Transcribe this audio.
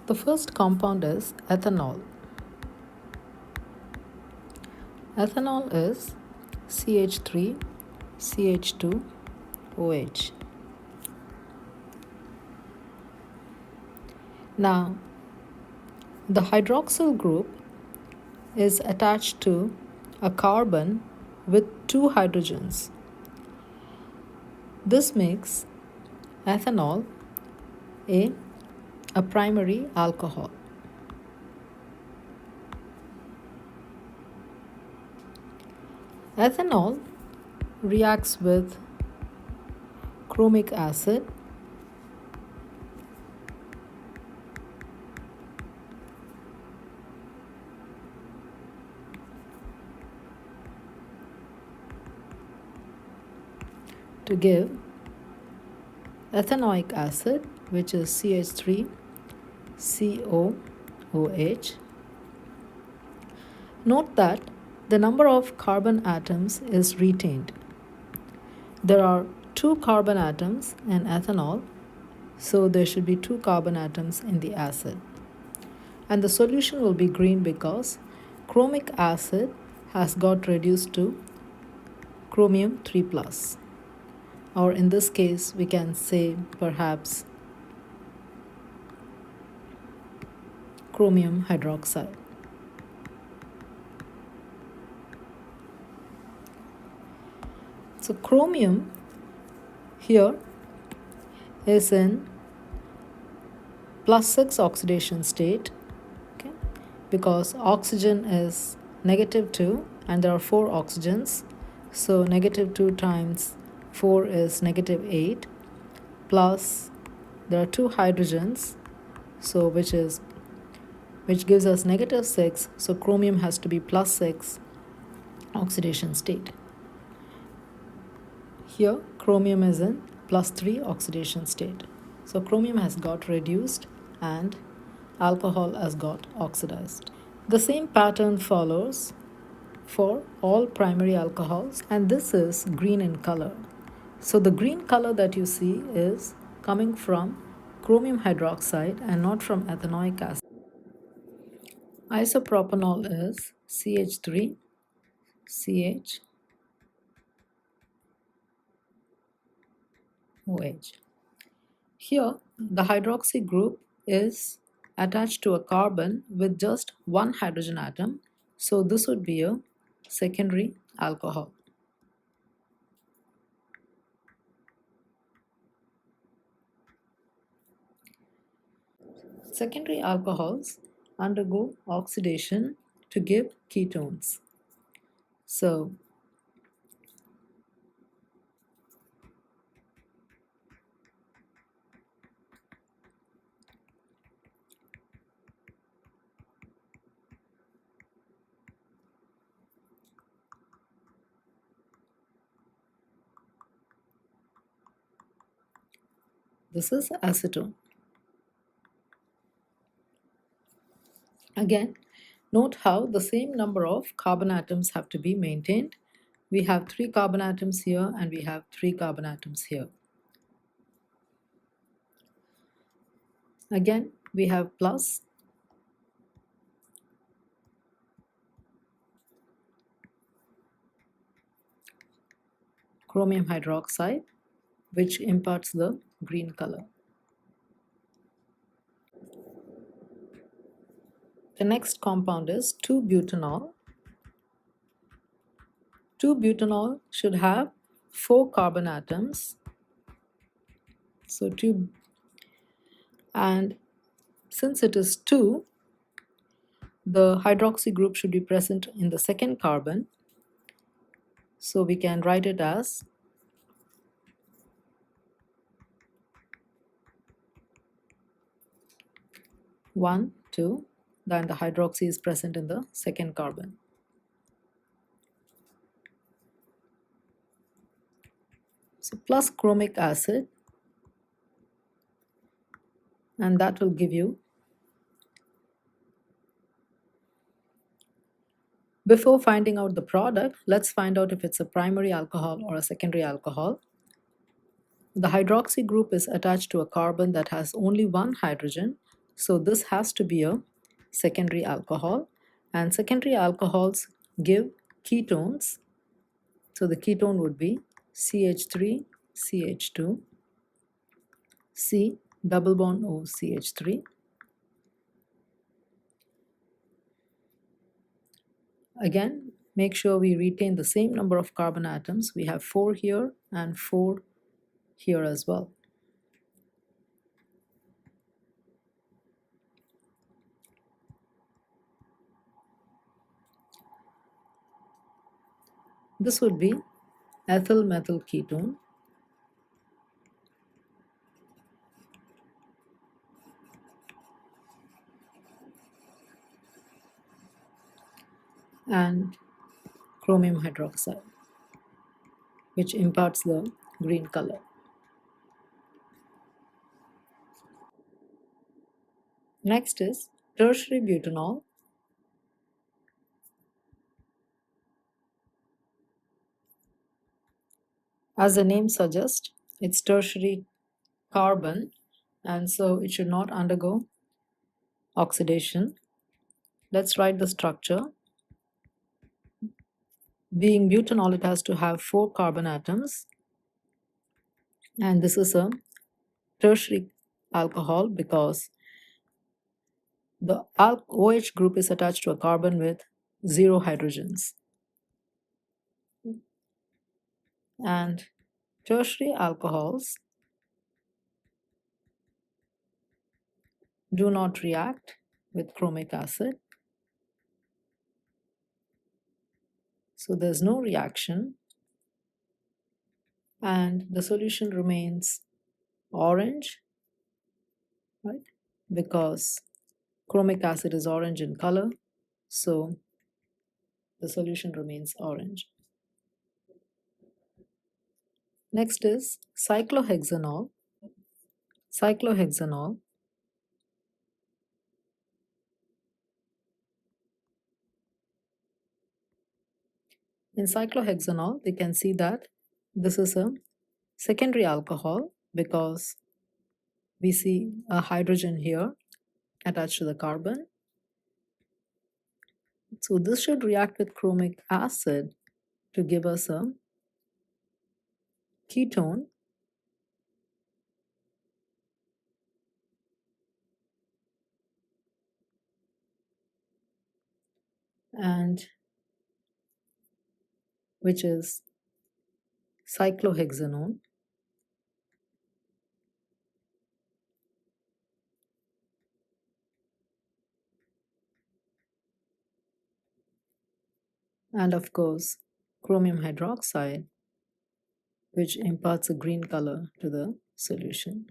The first compound is ethanol. Ethanol is CH3, CH2, OH. Now, the hydroxyl group is attached to a carbon with two hydrogens. This makes ethanol a primary alcohol. Ethanol reacts with chromic acid to give ethanoic acid, which is CH3COOH. Note that the number of carbon atoms is retained. There are 2 carbon atoms in ethanol, so there should be 2 carbon atoms in the acid. And the solution will be green because chromic acid has got reduced to chromium 3+. Or in this case, we can say perhaps chromium hydroxide. So chromium here is in +6 oxidation state, okay, because oxygen is -2 and there are 4 oxygens. So -2 times 4 is -8, plus there are 2 hydrogens, so which gives us -6. So chromium has to be +6 oxidation state. Here chromium is in +3 oxidation state. So chromium has got reduced and alcohol has got oxidized. The same pattern follows for all primary alcohols, and this is green in color. So the green color that you see is coming from chromium hydroxide and not from ethanoic acid. Isopropanol is CH3, CH, OH. Here, the hydroxy group is attached to a carbon with just one hydrogen atom, so this would be a secondary alcohol. Secondary alcohols undergo oxidation to give ketones. So, this is acetone. Again, note how the same number of carbon atoms have to be maintained. We have 3 carbon atoms here and we have 3 carbon atoms here. Again, we have plus chromium hydroxide, which imparts the green color. The next compound is 2-butanol. 2-butanol should have 4 carbon atoms. So 2, and since it is 2, the hydroxy group should be present in the second carbon. So we can write it as one, 2, then the hydroxy is present in the second carbon. So plus chromic acid, and that will give you. Before finding out the product, let's find out if it's a primary alcohol or a secondary alcohol. The hydroxy group is attached to a carbon that has only one hydrogen, So this has to be a secondary alcohol, and secondary alcohols give ketones. So the ketone would be CH3, CH2, C double bond O CH3. Again, make sure we retain the same number of carbon atoms. We have 4 here and 4 here as well. This would be ethyl methyl ketone. And chromium hydroxide, which imparts the green color. Next is tertiary butanol. As the name suggests, it's tertiary carbon, and so it should not undergo oxidation. Let's write the structure. Being butanol, it has to have 4 carbon atoms, and this is a tertiary alcohol because the OH group is attached to a carbon with 0 hydrogens. And tertiary alcohols do not react with chromic acid. So there's no reaction, and the solution remains orange, right? Because chromic acid is orange in color, so the solution remains orange. Next is cyclohexanol. Cyclohexanol. In cyclohexanol, we can see that this is a secondary alcohol because we see a hydrogen here attached to the carbon. So this should react with chromic acid to give us a ketone, and which is cyclohexanone. And of course, chromium hydroxide, which imparts a green color to the solution.